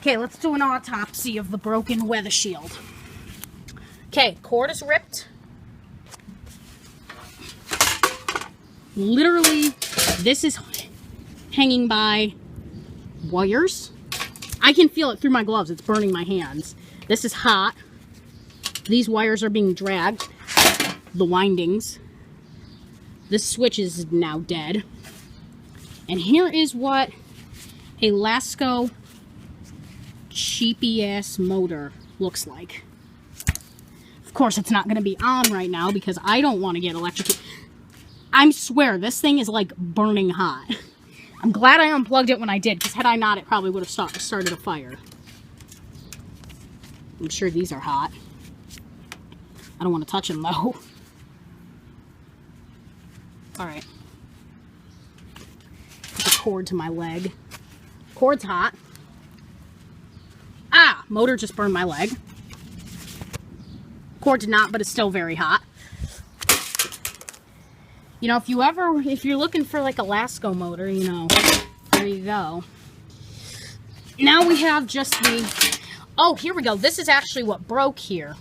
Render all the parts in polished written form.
Okay, let's do an autopsy of the broken weather shield. Okay, cord is ripped. Literally, this is hanging by wires. I can feel it through my gloves. It's burning my hands. This is hot. These wires are being dragged. The windings. This switch is now dead. And here is what a Lasco cheapy ass motor looks like. Of course, it's not going to be on right now because I don't want to get electrocuted. I swear, this thing is like burning hot. I'm glad I unplugged it when I did, because had I not, it probably would have started a fire. I'm sure these are hot. I don't want to touch them though. Alright. Put the cord to my leg. Cord's hot. Ah! Motor just burned my leg. Cord's not, but it's still very hot. You know, if you're looking for like a Lasco motor, you know, there you go. Now we have just the, oh, here we go. This is actually what broke here.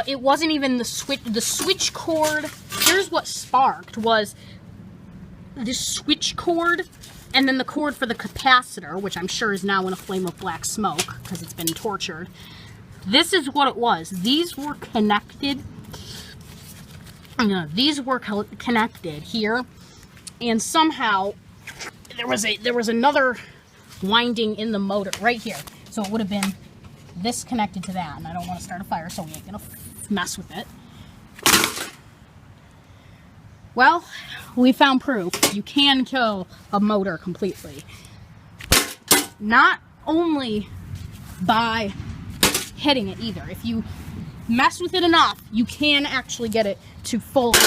It wasn't even the switch cord. Here's what sparked was this switch cord and then the cord for the capacitor, which I'm sure is now in a flame of black smoke because it's been tortured. This is what it was. These were connected. These were connected here, and somehow there was another winding in the motor right here. So it would have been this connected to that, and I don't want to start a fire, so we ain't gonna mess with it. Well, we found proof you can kill a motor completely. Not only by hitting it either. If you mess with it enough, you can actually get it to fully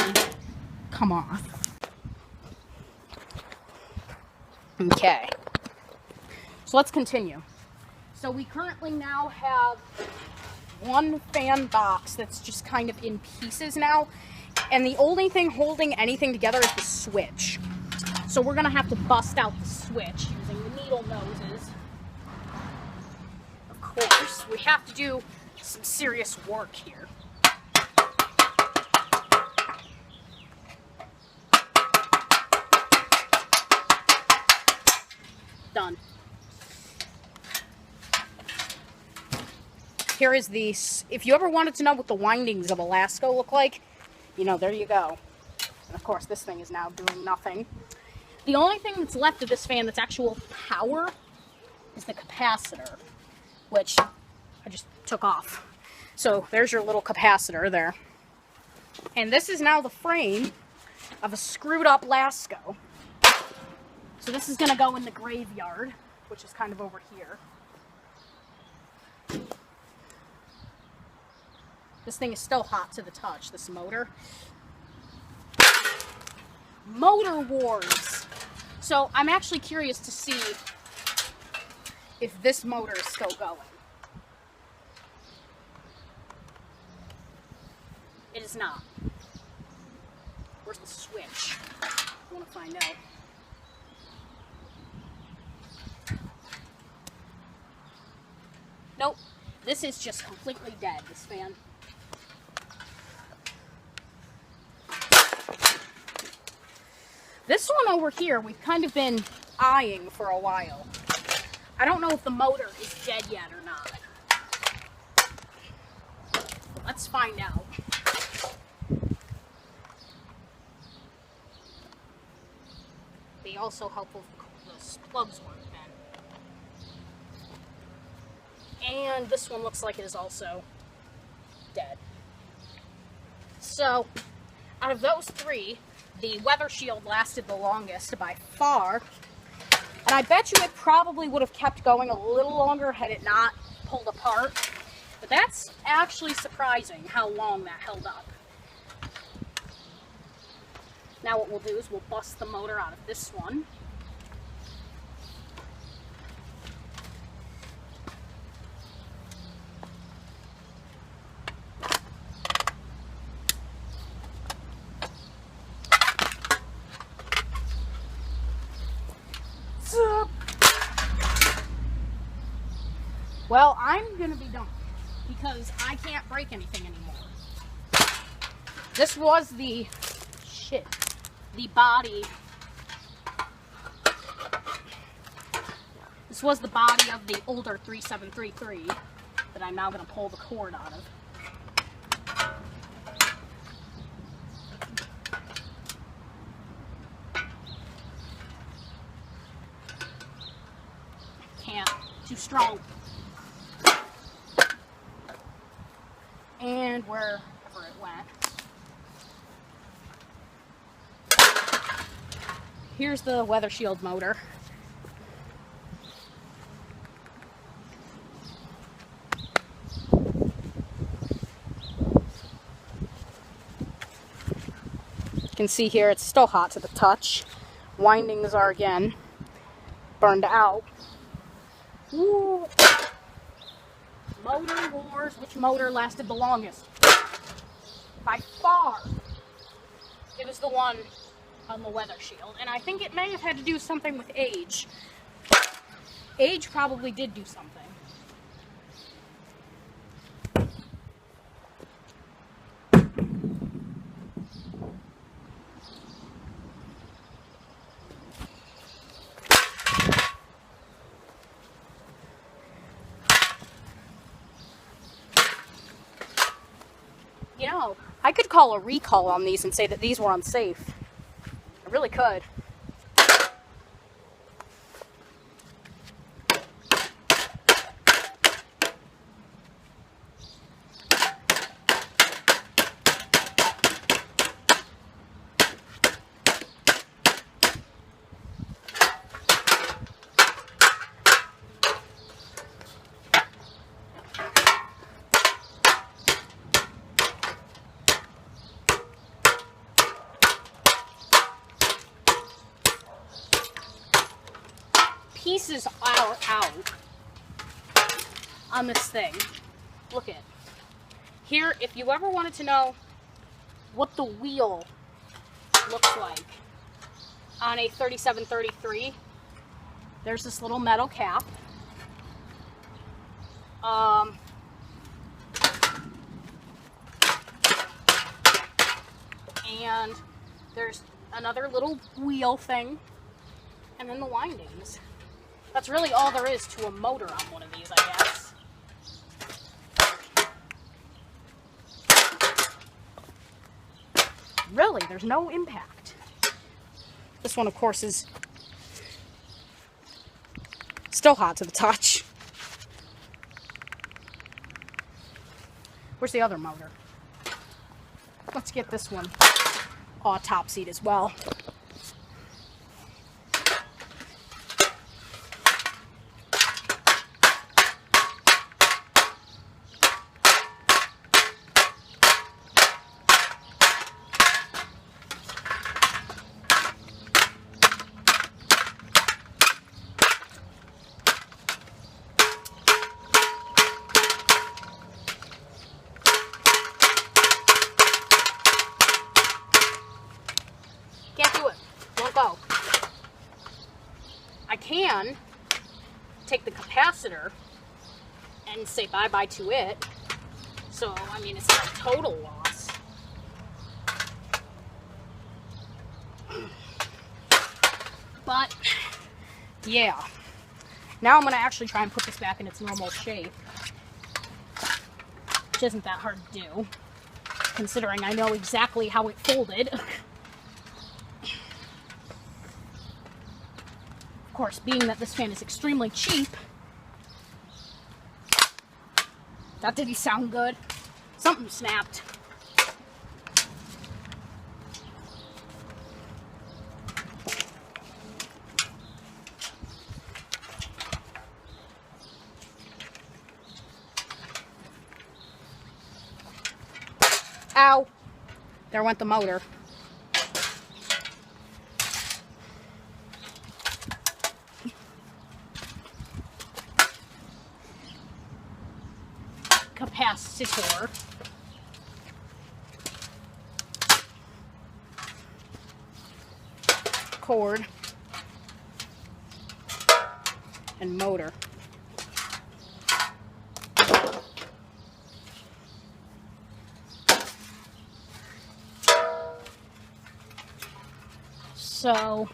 come off. Okay. So let's continue. So we currently now have one fan box that's just kind of in pieces now. And the only thing holding anything together is the switch. So we're going to have to bust out the switch using the needle noses. Of course, we have to do some serious work here. Done. Here is the, if you ever wanted to know what the windings of a Lasco look like, you know, there you go. And of course, this thing is now doing nothing. The only thing that's left of this fan that's actual power is the capacitor, which I just took off. So there's your little capacitor there. And this is now the frame of a screwed up Lasco. So this is going to go in the graveyard, which is kind of over here. This thing is still hot to the touch, this motor. Motor Wars. So I'm actually curious to see if this motor is still going. It is not. Where's the switch? I want to find out. Nope. This is just completely dead, this fan. This one over here, we've kind of been eyeing for a while. I don't know if the motor is dead yet or not. Let's find out. Be also helpful if the plugs weren't bent. And this one looks like it is also dead. So, out of those three, the weather shield lasted the longest by far. And I bet you it probably would have kept going a little longer had it not pulled apart. But that's actually surprising how long that held up. Now what we'll do is we'll bust the motor out of this one. Well, I'm gonna be done because I can't break anything anymore. This was the body. This was the body of the older 3733 that I'm now gonna pull the cord out of. Can't. Too strong. And wherever it went. Here's the weather shield motor. You can see here it's still hot to the touch. Windings are again burned out. Ooh. Motor wars, which motor lasted the longest? By far, it was the one on the weather shield. And I think it may have had to do something with age. Age probably did do something. You know, I could call a recall on these and say that these were unsafe. I really could. Pieces are out on this thing. Look at here. If you ever wanted to know what the wheel looks like on a 3733, there's this little metal cap. And there's another little wheel thing, and then the windings. That's really all there is to a motor on one of these, I guess. Really, there's no impact. This one, of course, is still hot to the touch. Where's the other motor? Let's get this one autopsied as well. Can't do it. Won't go. I can take the capacitor and say bye-bye to it. So, I mean, it's not a total loss. But, yeah. Now I'm going to actually try and put this back in its normal shape. Which isn't that hard to do, considering I know exactly how it folded. Of course, being that this fan is extremely cheap, that didn't sound good. Something snapped. Ow! There went the motor. Capacitor. Cord. And motor. So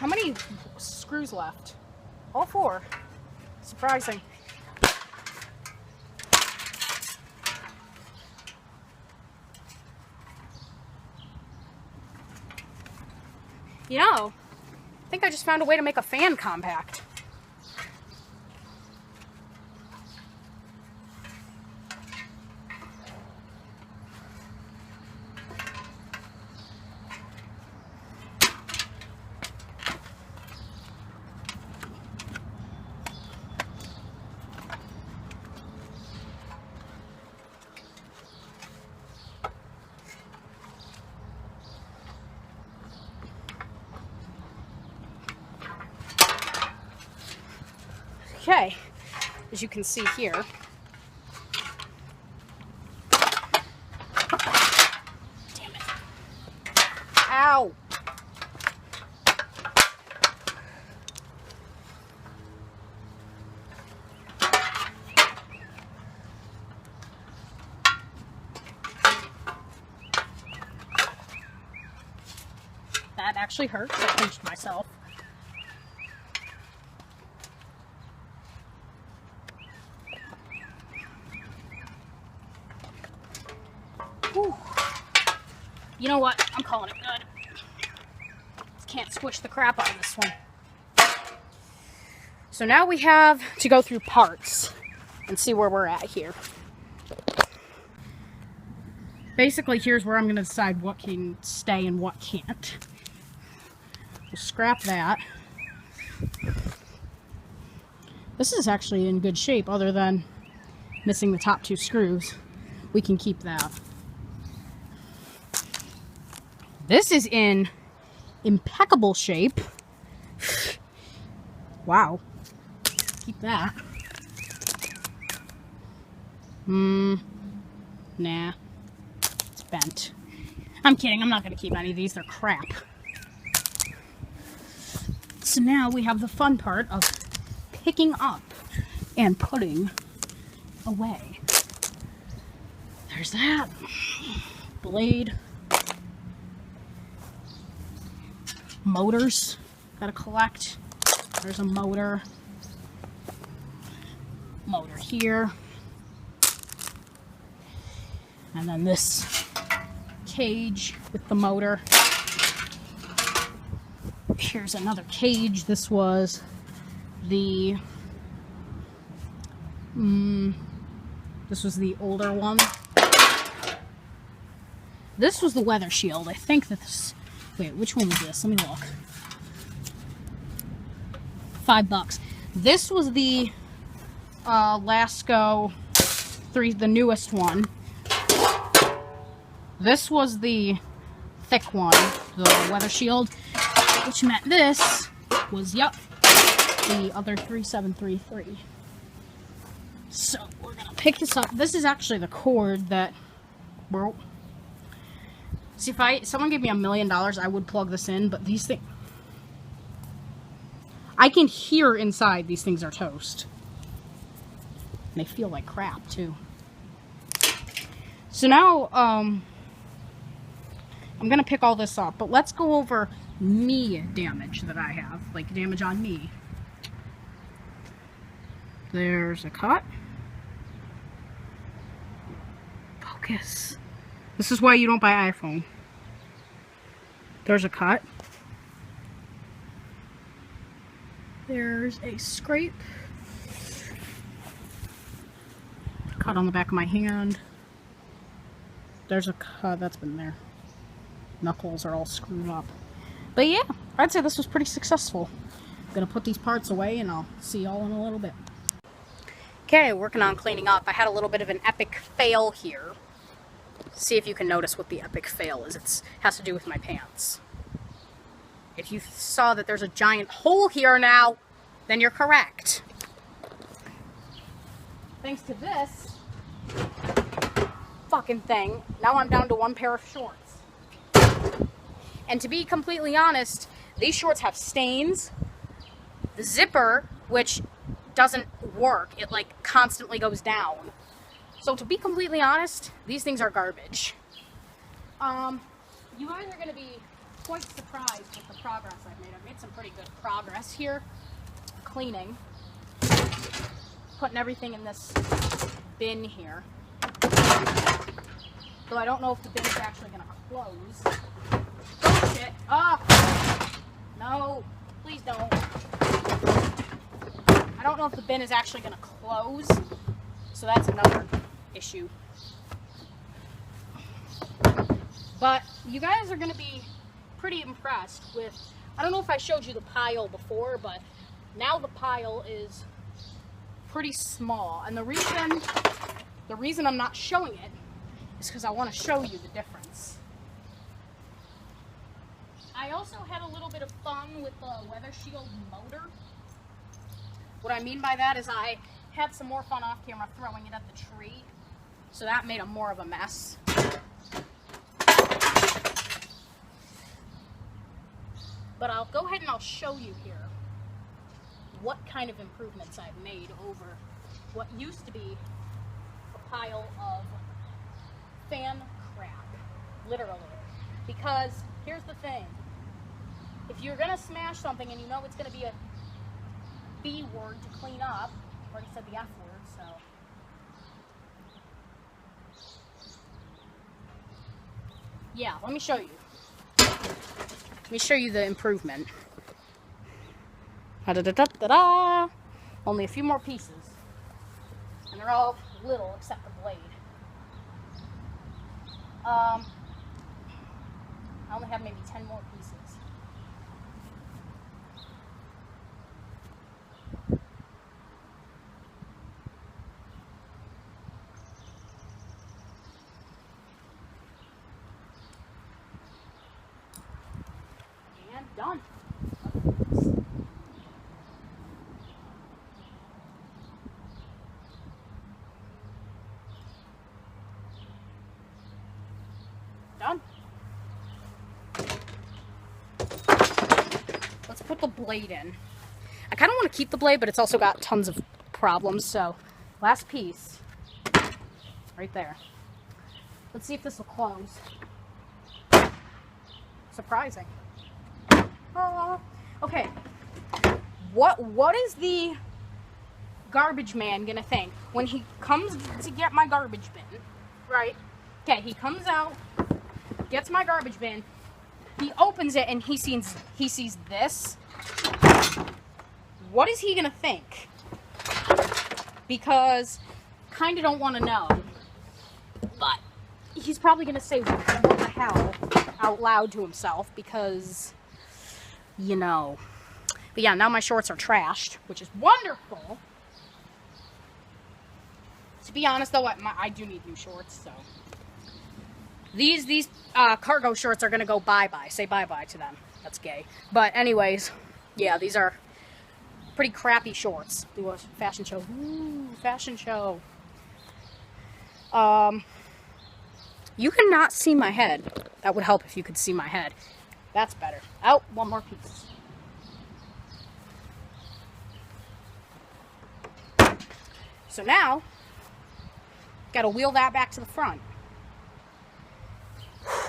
how many screws left? All 4. Surprising. You know, I think I just found a way to make a fan compact. Okay, as you can see here, damn it, ow, that actually hurts. I pinched myself. Whew. You know what? I'm calling it good. Can't squish the crap out of this one. So now we have to go through parts and see where we're at here. Basically, here's where I'm going to decide what can stay and what can't. We'll scrap that. This is actually in good shape other than missing the top 2 screws. We can keep that. This is in impeccable shape. Wow. Keep that. Nah. It's bent. I'm kidding. I'm not going to keep any of these. They're crap. So now we have the fun part of picking up and putting away. There's that. Blade. Motors. Gotta collect. There's a motor. Motor here. And then this cage with the motor. Here's another cage. This was the older one. This was the weather shield. I think that this, wait, which one was this? Let me look. $5. This was the Lasco 3, the newest one. This was the thick one, the weather shield, which meant this was, yep, the other 3733. So we're gonna pick this up. This is actually the cord that we're. See, if someone gave me $1 million, I would plug this in. But these things, I can hear inside. These things are toast. And they feel like crap too. So now, I'm gonna pick all this up. But let's go over me damage that I have, like damage on me. There's a cut. Focus. This is why you don't buy iPhone. There's a cut. There's a scrape. Cut on the back of my hand. There's a cut. That's been there. knuckles are all screwed up. But yeah, I'd say this was pretty successful. I'm gonna put these parts away and I'll see y'all in a little bit. Okay, working on cleaning up. I had a little bit of an epic fail here. See if you can notice what the epic fail is. It has to do with my pants. If you saw that there's a giant hole here now, then you're correct. Thanks to this fucking thing, now I'm down to one pair of shorts. And to be completely honest, these shorts have stains. The zipper, which doesn't work, it like constantly goes down. So to be completely honest, these things are garbage. You guys are going to be quite surprised with the progress I've made. I've made some pretty good progress here. Cleaning. Putting everything in this bin here. Though I don't know if the bin is actually going to close. Oh shit. Oh! No. Please don't. I don't know if the bin is actually going to close. So that's another issue. But you guys are going to be pretty impressed with, I don't know if I showed you the pile before, but now the pile is pretty small. And the reason I'm not showing it is because I want to show you the difference. I also had a little bit of fun with the Weather Shield motor. What I mean by that is I had some more fun off camera throwing it at the tree. So that made more of a mess. But I'll go ahead and I'll show you here what kind of improvements I've made over what used to be a pile of fan crap, literally. Because here's the thing, if you're gonna smash something and you know it's gonna be a B word to clean up, I already said the F word, so. Yeah, let me show you. Let me show you the improvement. Da-da-da-da-da-da! Only a few more pieces. And they're all little except the blade. I only have maybe 10 more pieces. And done. Done. Let's put the blade in. I kind of want to keep the blade, but it's also got tons of problems, so last piece, right there. Let's see if this will close. Surprising. Okay. What is the garbage man gonna think when he comes to get my garbage bin? Right? Okay, he comes out, gets my garbage bin, he opens it and he sees this. What is he gonna think? Because kinda don't wanna know. But he's probably gonna say, what the hell, out loud to himself, because, you know. But yeah, now my shorts are trashed, which is wonderful. To be honest though, I do need new shorts, so. These cargo shorts are gonna go bye-bye. Say bye-bye to them. That's gay. But anyways, yeah, these are pretty crappy shorts. Do a fashion show. Ooh, fashion show. You cannot see my head. That would help if you could see my head. That's better. Oh, one more piece. So now, gotta wheel that back to the front.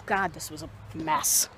God, this was a mess.